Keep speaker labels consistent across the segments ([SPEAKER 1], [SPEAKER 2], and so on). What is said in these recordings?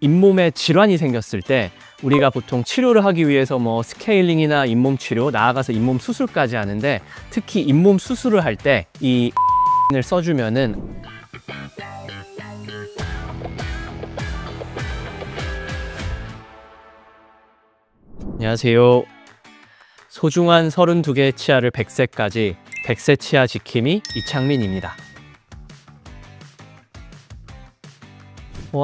[SPEAKER 1] 잇몸에 질환이 생겼을 때 우리가 보통 치료를 하기 위해서 스케일링이나 잇몸 치료, 나아가서 잇몸 수술까지 하는데, 특히 잇몸 수술을 할 때 이 을 써주면은 안녕하세요. 소중한 32개의 치아를 100세까지 100세 치아 지킴이 이창민입니다.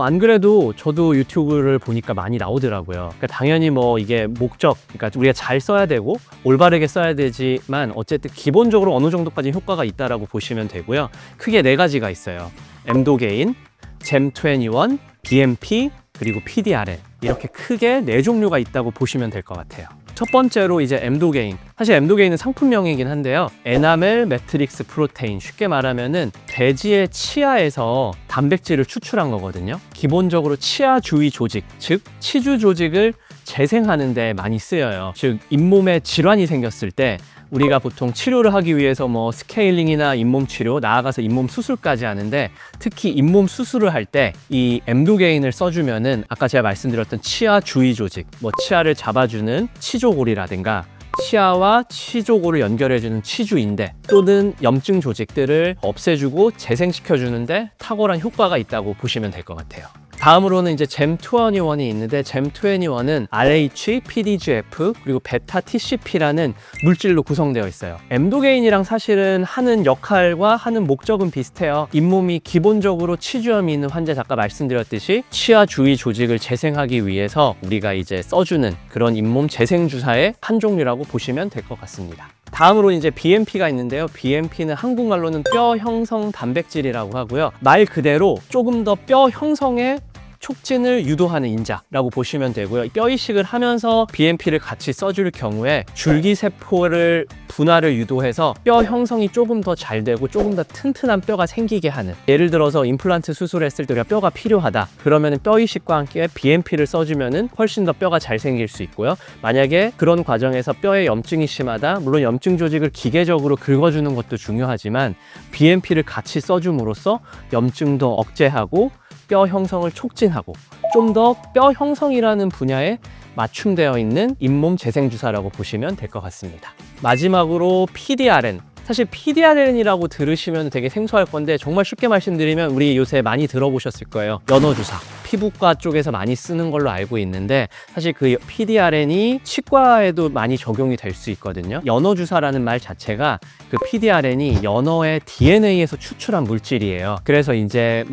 [SPEAKER 1] 안 그래도 저도 유튜브를 보니까 많이 나오더라고요. 그러니까 당연히 이게 목적, 그러니까 우리가 잘 써야 되고 올바르게 써야 되지만 어쨌든 기본적으로 어느 정도까지 효과가 있다라고 보시면 되고요. 크게 4가지가 있어요. 엠도게인, 잼21, BMP, 그리고 PDRN, 이렇게 크게 4종류가 있다고 보시면 될 것 같아요. 첫 번째로 이제 엠도게인. 사실 엠도게인은 상품명이긴 한데요. 에나멜 매트릭스 프로테인, 쉽게 말하면은 돼지의 치아에서 단백질을 추출한 거거든요. 기본적으로 치아 주위 조직, 즉 치주 조직을 재생하는 데 많이 쓰여요. 즉 잇몸에 질환이 생겼을 때 우리가 보통 치료를 하기 위해서 스케일링이나 잇몸 치료, 나아가서 잇몸 수술까지 하는데, 특히 잇몸 수술을 할 때 이 엠도게인을 써주면은 아까 제가 말씀드렸던 치아 주위 조직, 치아를 잡아주는 치조골이라든가 치아와 치조골을 연결해주는 치주인대 또는 염증 조직들을 없애주고 재생시켜주는데 탁월한 효과가 있다고 보시면 될 것 같아요. 다음으로는 이제 잼21이 있는데, 잼21은 RH, PDGF, 그리고 베타 TCP라는 물질로 구성되어 있어요. 엠도게인이랑 사실은 하는 역할과 하는 목적은 비슷해요. 잇몸이 기본적으로 치주염이 있는 환자, 아까 말씀드렸듯이 치아 주위 조직을 재생하기 위해서 우리가 이제 써주는 그런 잇몸 재생 주사의 한 종류라고 보시면 될 것 같습니다. 다음으로 이제 BMP가 있는데요. BMP는 한국말로는 뼈 형성 단백질이라고 하고요. 말 그대로 조금 더 뼈 형성에 촉진을 유도하는 인자라고 보시면 되고요. 뼈 이식을 하면서 BMP를 같이 써줄 경우에 줄기세포를 분화를 유도해서 뼈 형성이 조금 더 잘 되고 조금 더 튼튼한 뼈가 생기게 하는, 예를 들어서 임플란트 수술했을 때 우리가 뼈가 필요하다 그러면 뼈 이식과 함께 BMP를 써주면 훨씬 더 뼈가 잘 생길 수 있고요. 만약에 그런 과정에서 뼈에 염증이 심하다, 물론 염증 조직을 기계적으로 긁어주는 것도 중요하지만 BMP를 같이 써줌으로써 염증도 억제하고 뼈 형성을 촉진하고 좀 더 뼈 형성이라는 분야에 맞춤되어 있는 잇몸 재생 주사라고 보시면 될 것 같습니다. 마지막으로 PDRN. 사실 PDRN이라고 들으시면 되게 생소할 건데, 정말 쉽게 말씀드리면 우리 요새 많이 들어보셨을 거예요. 연어주사. 피부과 쪽에서 많이 쓰는 걸로 알고 있는데, 사실 그 PDRN이 치과에도 많이 적용이 될 수 있거든요. 연어주사라는 말 자체가 그 PDRN이 연어의 DNA에서 추출한 물질이에요. 그래서 이제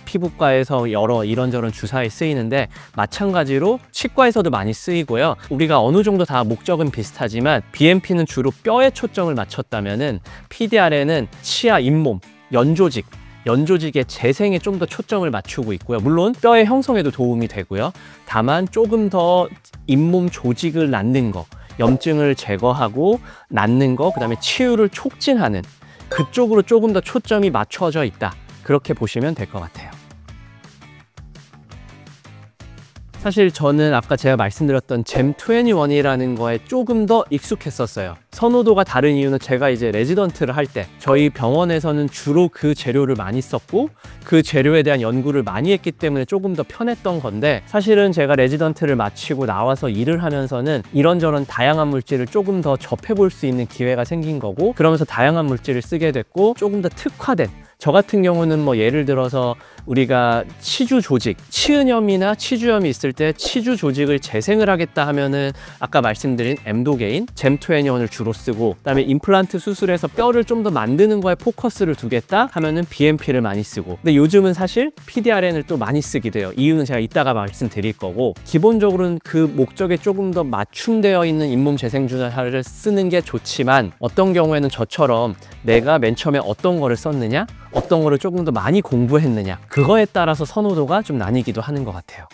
[SPEAKER 1] 피부과에서 여러 이런저런 주사에 쓰이는데, 마찬가지로 치과에서도 많이 쓰이고요. 우리가 어느 정도 다 목적은 비슷하지만 BMP는 주로 뼈에 초점을 맞췄다면은 PDRN은 치아 잇몸, 연조직의 재생에 좀 더 초점을 맞추고 있고요. 물론 뼈의 형성에도 도움이 되고요. 다만 조금 더 잇몸 조직을 낳는 거, 염증을 제거하고 낳는 거, 그 다음에 치유를 촉진하는 그쪽으로 조금 더 초점이 맞춰져 있다, 그렇게 보시면 될 것 같아요. 사실 저는 아까 제가 말씀드렸던 잼21이라는 거에 조금 더 익숙했었어요. 선호도가 다른 이유는 제가 이제 레지던트를 할 때 저희 병원에서는 주로 그 재료를 많이 썼고 그 재료에 대한 연구를 많이 했기 때문에 조금 더 편했던 건데, 사실은 제가 레지던트를 마치고 나와서 일을 하면서는 이런저런 다양한 물질을 조금 더 접해볼 수 있는 기회가 생긴 거고, 그러면서 다양한 물질을 쓰게 됐고 조금 더 특화된, 저 같은 경우는 예를 들어서 우리가 치주 조직, 치은염이나 치주염이 있을 때 치주 조직을 재생을 하겠다 하면은 아까 말씀드린 엠도게인, 잼21을 주로 쓰고, 그다음에 임플란트 수술에서 뼈를 좀 더 만드는 거에 포커스를 두겠다 하면은 BMP를 많이 쓰고, 근데 요즘은 사실 PDRN을 또 많이 쓰기도 해요. 이유는 제가 이따가 말씀드릴 거고, 기본적으로는 그 목적에 조금 더 맞춤되어 있는 잇몸 재생 주사를 쓰는 게 좋지만, 어떤 경우에는 저처럼 내가 맨 처음에 어떤 거를 썼느냐, 어떤 거를 조금 더 많이 공부했느냐, 그거에 따라서 선호도가 좀 나뉘기도 하는 것 같아요.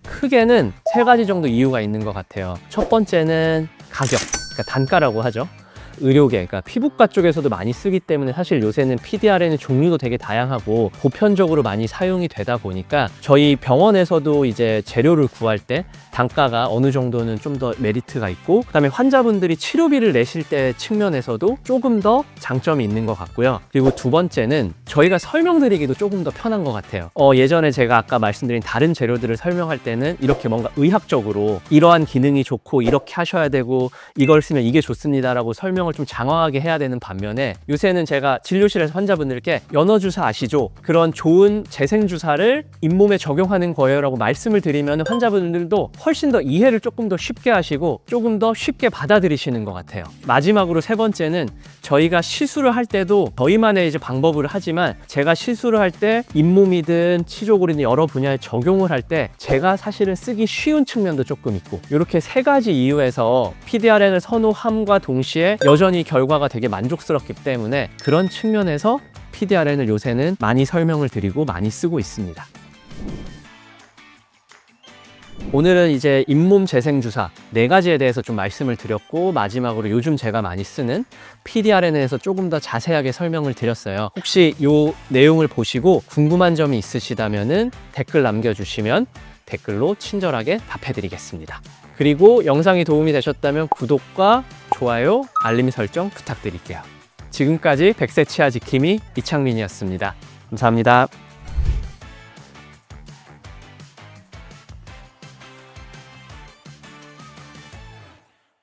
[SPEAKER 1] 크게는 3가지 정도 이유가 있는 것 같아요. 첫 번째는 가격, 그러니까 단가라고 하죠. 의료계, 그러니까 피부과 쪽에서도 많이 쓰기 때문에 사실 요새는 PDRN의 종류도 되게 다양하고 보편적으로 많이 사용이 되다 보니까 저희 병원에서도 이제 재료를 구할 때 단가가 어느 정도는 좀 더 메리트가 있고, 그다음에 환자분들이 치료비를 내실 때 측면에서도 조금 더 장점이 있는 것 같고요. 그리고 두 번째는 저희가 설명드리기도 조금 더 편한 것 같아요. 예전에 제가 아까 말씀드린 다른 재료들을 설명할 때는 이렇게 뭔가 의학적으로 이러한 기능이 좋고 이렇게 하셔야 되고 이걸 쓰면 이게 좋습니다라고 설명을 좀 장황하게 해야 되는 반면에, 요새는 제가 진료실에서 환자분들께 연어주사 아시죠? 그런 좋은 재생주사를 잇몸에 적용하는 거예요 라고 말씀을 드리면 환자분들도 훨씬 더 이해를 조금 더 쉽게 하시고 조금 더 쉽게 받아들이시는 것 같아요. 마지막으로 세 번째는, 저희가 시술을 할 때도 저희만의 이제 방법을 하지만, 제가 시술을 할 때 잇몸이든 치조골이든 여러 분야에 적용을 할 때 제가 사실은 쓰기 쉬운 측면도 조금 있고, 이렇게 세 가지 이유에서 PDRN을 선호함과 동시에 여전히 결과가 되게 만족스럽기 때문에 그런 측면에서 PDRN을 요새는 많이 설명을 드리고 많이 쓰고 있습니다. 오늘은 이제 잇몸 재생주사 4가지에 대해서 좀 말씀을 드렸고, 마지막으로 요즘 제가 많이 쓰는 PDRN에서 조금 더 자세하게 설명을 드렸어요. 혹시 이 내용을 보시고 궁금한 점이 있으시다면 댓글 남겨주시면 댓글로 친절하게 답해드리겠습니다. 그리고 영상이 도움이 되셨다면 구독과 좋아요, 알림 설정 부탁드릴게요. 지금까지 100세 치아 지킴이 이창민이었습니다. 감사합니다.